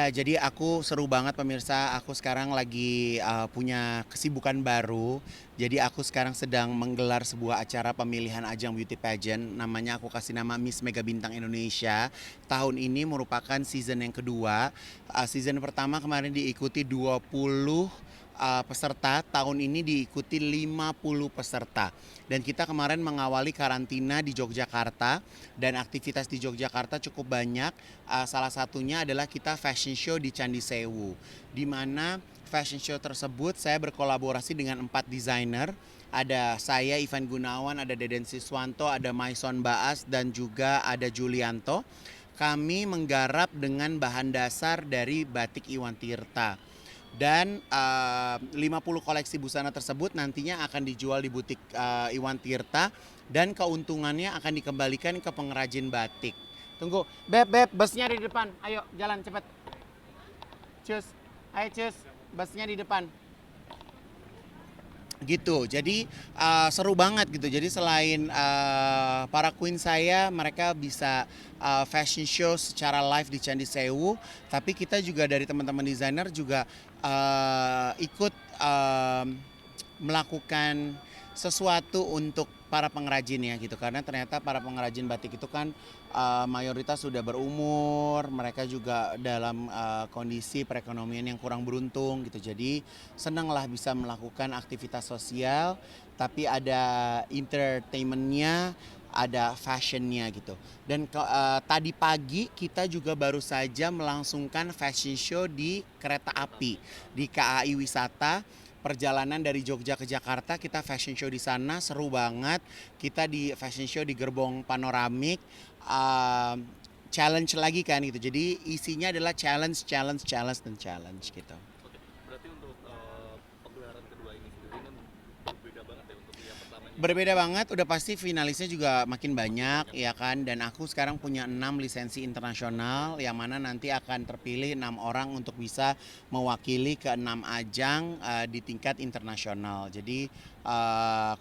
Iya, jadi aku seru banget pemirsa. Aku sekarang lagi punya kesibukan baru. Jadi aku sekarang sedang menggelar sebuah acara pemilihan ajang beauty pageant. Namanya aku kasih nama Miss Mega Bintang Indonesia. Tahun ini merupakan season yang kedua. Season pertama kemarin diikuti 20 peserta, tahun ini diikuti 50 peserta. Dan kita kemarin mengawali karantina di Yogyakarta dan aktivitas di Yogyakarta cukup banyak. Salah satunya adalah kita fashion show di Candi Sewu, di mana fashion show tersebut saya berkolaborasi dengan 4 desainer. Ada saya Ivan Gunawan, ada Deden Siswanto, ada Maison Baas, dan juga ada Julianto. Kami menggarap dengan bahan dasar dari batik Iwan Tirta. Dan 50 koleksi busana tersebut nantinya akan dijual di butik Iwan Tirta dan keuntungannya akan dikembalikan ke pengrajin batik. Tunggu, Beb, busnya di depan. Ayo, jalan cepet. Cus, ayo cus, busnya di depan. Gitu, jadi seru banget gitu. Jadi selain para queen saya, mereka bisa fashion show secara live di Candi Sewu, tapi kita juga dari teman-teman desainer juga ikut melakukan sesuatu untuk para pengrajin ya gitu, karena ternyata para pengrajin batik itu kan mayoritas sudah berumur, mereka juga dalam kondisi perekonomian yang kurang beruntung gitu. Jadi senanglah bisa melakukan aktivitas sosial tapi ada entertainmentnya, ada fashionnya gitu. Dan tadi pagi kita juga baru saja melangsungkan fashion show di kereta api di KAI Wisata. Perjalanan dari Jogja ke Jakarta, kita fashion show di sana, seru banget. Kita di fashion show di gerbong panoramik, challenge lagi kan gitu. Jadi isinya adalah challenge dan challenge gitu. Oke, berarti untuk pegelaran kedua ini sendiri kan berbeda banget ya untuk yang pertama ini. Berbeda banget, udah pasti finalisnya juga makin banyak ya kan. Dan aku sekarang punya 6 lisensi internasional yang mana nanti akan terpilih 6 orang untuk bisa mewakili ke 6 ajang di tingkat internasional. Jadi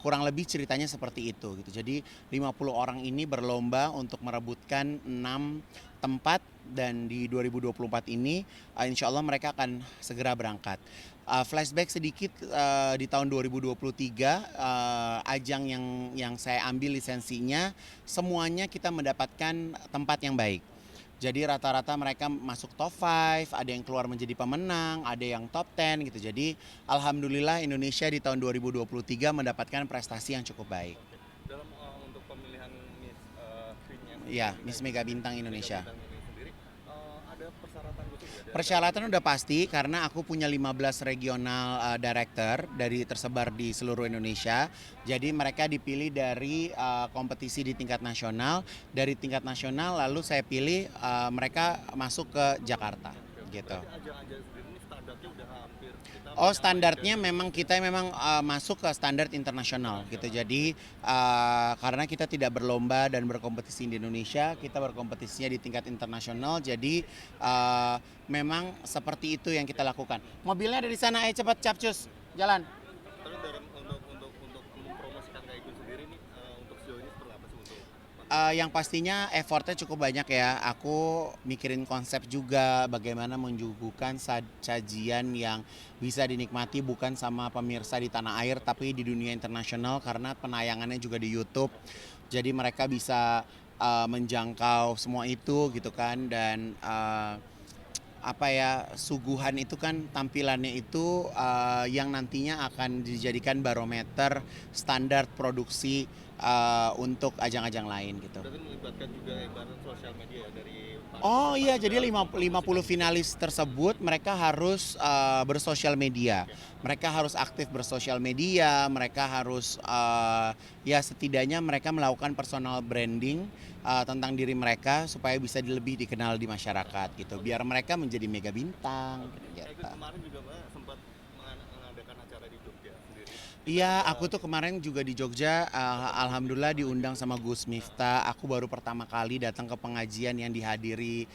kurang lebih ceritanya seperti itu gitu. Jadi 50 orang ini berlomba untuk merebutkan 6 tempat dan di 2024 ini insya Allah mereka akan segera berangkat. Flashback sedikit di tahun 2023 ajang yang saya ambil lisensinya semuanya kita mendapatkan tempat yang baik. Jadi rata-rata mereka masuk top 5, ada yang keluar menjadi pemenang, ada yang top 10 gitu. Jadi alhamdulillah Indonesia di tahun 2023 mendapatkan prestasi yang cukup baik. Oke, dalam untuk pemilihan Miss Queen-nya Ya, Miss Mega Bintang Mega Indonesia. Bintang ini sendiri ada persyaratan khusus ya Persyaratan udah pasti karena aku punya 15 regional director dari tersebar di seluruh Indonesia. Jadi mereka dipilih dari kompetisi di tingkat nasional. Dari tingkat nasional lalu saya pilih mereka masuk ke Jakarta gitu. Berarti ajang-ajang sendiri ini standarnya udah hampir kita Oh, menyampaikan standarnya memang kita memang masuk ke standar internasional gitu. Jadi karena kita tidak berlomba dan berkompetisi di Indonesia, kita berkompetisinya di tingkat internasional. Jadi memang seperti itu yang kita lakukan. Mobilnya ada di sana, ayo cepat capcus, jalan. terus dalam untuk mempromosikan kayak gitu sendiri nih untuk sejauh ini seperti apa sih untuk Yang pastinya effortnya cukup banyak ya. Aku mikirin konsep juga bagaimana menyuguhkan sajian yang bisa dinikmati bukan sama pemirsa di tanah air tapi di dunia internasional karena penayangannya juga di YouTube. Jadi mereka bisa menjangkau semua itu gitu kan. Dan apa ya, suguhan itu kan tampilannya itu yang nantinya akan dijadikan barometer standar produksi untuk ajang-ajang lain gitu. berarti melibatkan juga ibarat sosial media ya dari para Oh peserta iya, juga jadi untuk 50 mempromosikan. finalis tersebut mereka harus bersosial media. Oke. Mereka harus aktif bersosial media, mereka harus ya setidaknya mereka melakukan personal branding tentang diri mereka supaya bisa lebih dikenal di masyarakat gitu. Biar mereka menjadi mega bintang Kayak gitu. kemarin juga Mbak sempat mengadakan acara di Jogja sendiri. Itu Iya, juga aku tuh kemarin juga di Jogja, alhamdulillah diundang sama Gus Miftah. Aku baru pertama kali datang ke pengajian yang dihadiri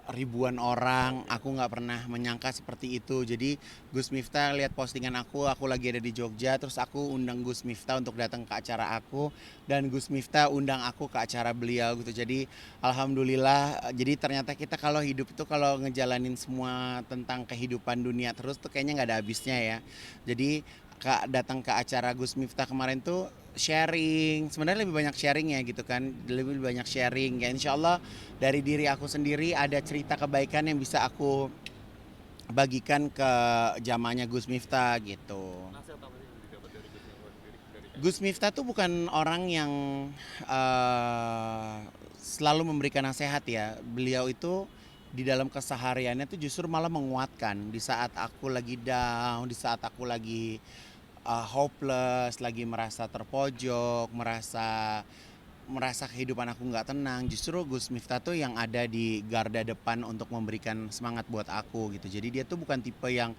ribuan orang, aku nggak pernah menyangka seperti itu. Jadi Gus Miftah lihat postingan aku lagi ada di Jogja, terus aku undang Gus Miftah untuk datang ke acara aku, dan Gus Miftah undang aku ke acara beliau gitu. Jadi alhamdulillah, jadi ternyata kita kalau hidup itu kalau ngejalanin semua tentang kehidupan dunia terus tuh kayaknya nggak ada habisnya ya. Jadi Kak datang ke acara Gus Miftah kemarin tuh sharing, sebenarnya lebih banyak sharing ya gitu kan, lebih banyak sharing ya, insya Allah dari diri aku sendiri ada cerita kebaikan yang bisa aku bagikan ke jamaahnya Gus Miftah gitu. Nasihat apa sih yang didapat dari Gus Miftah sendiri dari Kak Gus Ega? Miftah tuh bukan orang yang selalu memberikan nasihat ya. Beliau itu di dalam kesehariannya tuh justru malah menguatkan di saat aku lagi down, di saat aku lagi hopeless, lagi merasa terpojok, merasa merasa kehidupan aku nggak tenang, justru Gus Miftah tuh yang ada di garda depan untuk memberikan semangat buat aku gitu. Jadi dia tuh bukan tipe yang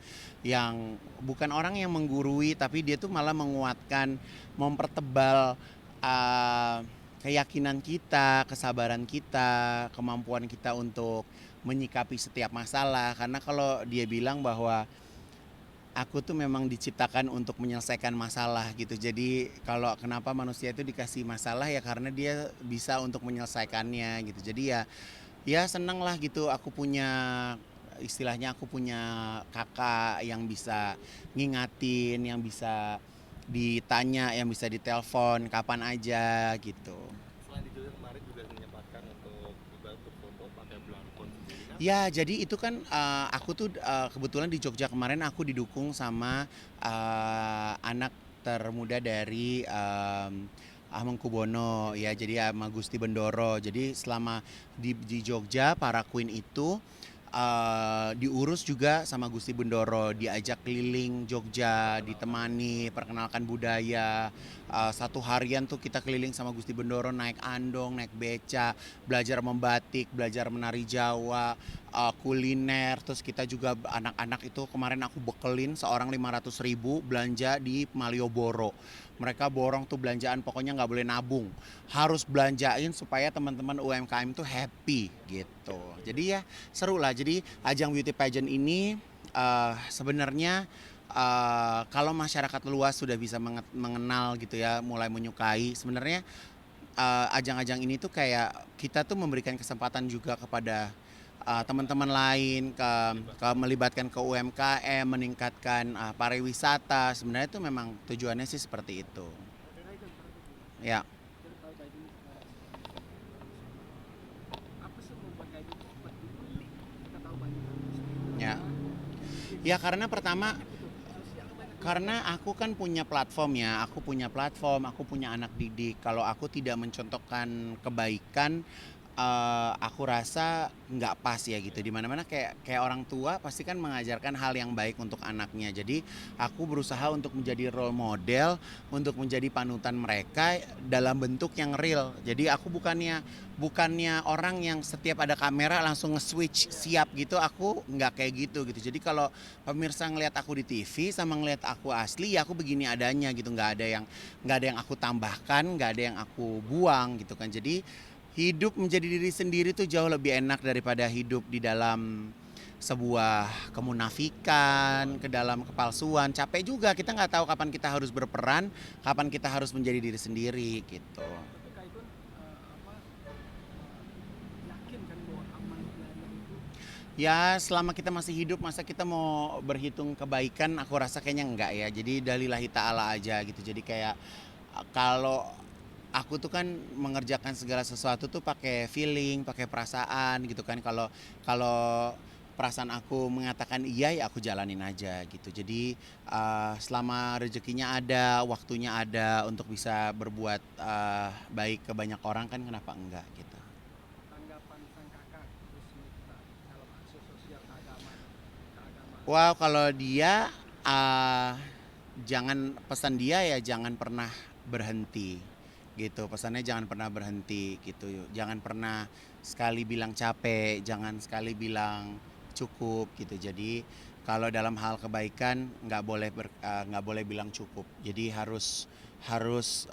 bukan orang yang menggurui, tapi dia tuh malah menguatkan, mempertebal uh, keyakinan kita, kesabaran kita, kemampuan kita untuk menyikapi setiap masalah. Karena kalau dia bilang bahwa aku tuh memang diciptakan untuk menyelesaikan masalah gitu. Jadi kalau kenapa manusia itu dikasih masalah ya karena dia bisa untuk menyelesaikannya gitu. Jadi ya seneng lah gitu aku punya istilahnya aku punya kakak yang bisa ngingatin, yang bisa ditanya, yang bisa ditelepon kapan aja gitu. Selain di Jogja kemarin juga menyempatkan untuk juga berfoto pakai blangkon sendiri kan? Ya, jadi itu kan aku tuh kebetulan di Jogja kemarin aku didukung sama anak termuda dari Hamengkubuwono ya, jadi sama Gusti Bendoro. Jadi selama di Jogja para Queen itu diurus juga sama Gusti Bendoro, diajak keliling Jogja, ditemani, perkenalkan budaya. Satu harian tuh kita keliling sama Gusti Bendoro naik andong, naik beca, belajar membatik, belajar menari Jawa, kuliner, terus kita juga anak-anak itu kemarin aku bekelin seorang 500.000 belanja di Malioboro. Mereka borong tuh belanjaan, pokoknya nggak boleh nabung, harus belanjain supaya teman-teman UMKM tuh happy gitu. Jadi ya seru lah. Jadi ajang beauty pageant ini sebenarnya kalau masyarakat luas sudah bisa mengenal gitu ya, mulai menyukai. Sebenarnya ajang-ajang ini tuh kayak kita tuh memberikan kesempatan juga kepada teman-teman lain ke melibatkan ke UMKM, meningkatkan pariwisata. Sebenarnya itu memang tujuannya sih seperti itu. Ya, ya. Ya karena pertama karena aku kan punya platform ya, aku punya platform, aku punya anak didik. Kalau aku tidak mencontohkan kebaikan, aku rasa nggak pas ya gitu. Dimana-mana kayak kayak orang tua pasti kan mengajarkan hal yang baik untuk anaknya. Jadi aku berusaha untuk menjadi role model, untuk menjadi panutan mereka dalam bentuk yang real. Jadi aku bukannya bukannya orang yang setiap ada kamera langsung nge-switch siap gitu. Aku nggak kayak gitu gitu. Jadi kalau pemirsa ngelihat aku di TV sama ngelihat aku asli ya aku begini adanya gitu, nggak ada yang aku tambahkan, nggak ada yang aku buang gitu kan. Jadi hidup menjadi diri sendiri tuh jauh lebih enak daripada hidup di dalam sebuah kemunafikan, ke dalam kepalsuan. Capek juga, kita nggak tahu kapan kita harus berperan, kapan kita harus menjadi diri sendiri gitu. Ya selama kita masih hidup masa kita mau berhitung kebaikan, aku rasa kayaknya enggak ya. Jadi dalillahi ta'ala aja gitu. Jadi kayak kalau aku tuh kan mengerjakan segala sesuatu tuh pakai feeling, pakai perasaan gitu kan. Kalau kalau perasaan aku mengatakan iya ya aku jalanin aja gitu. Jadi selama rezekinya ada, waktunya ada untuk bisa berbuat baik ke banyak orang kan kenapa enggak gitu. Wow, kalau dia jangan pesan dia ya jangan pernah berhenti gitu. Pesannya jangan pernah berhenti gitu. Jangan pernah sekali bilang capek, jangan sekali bilang cukup gitu. Jadi kalau dalam hal kebaikan nggak boleh bilang cukup. Jadi harus harus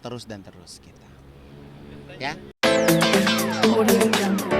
terus dan terus gitu. Thank you. Ya. Audio Jungle.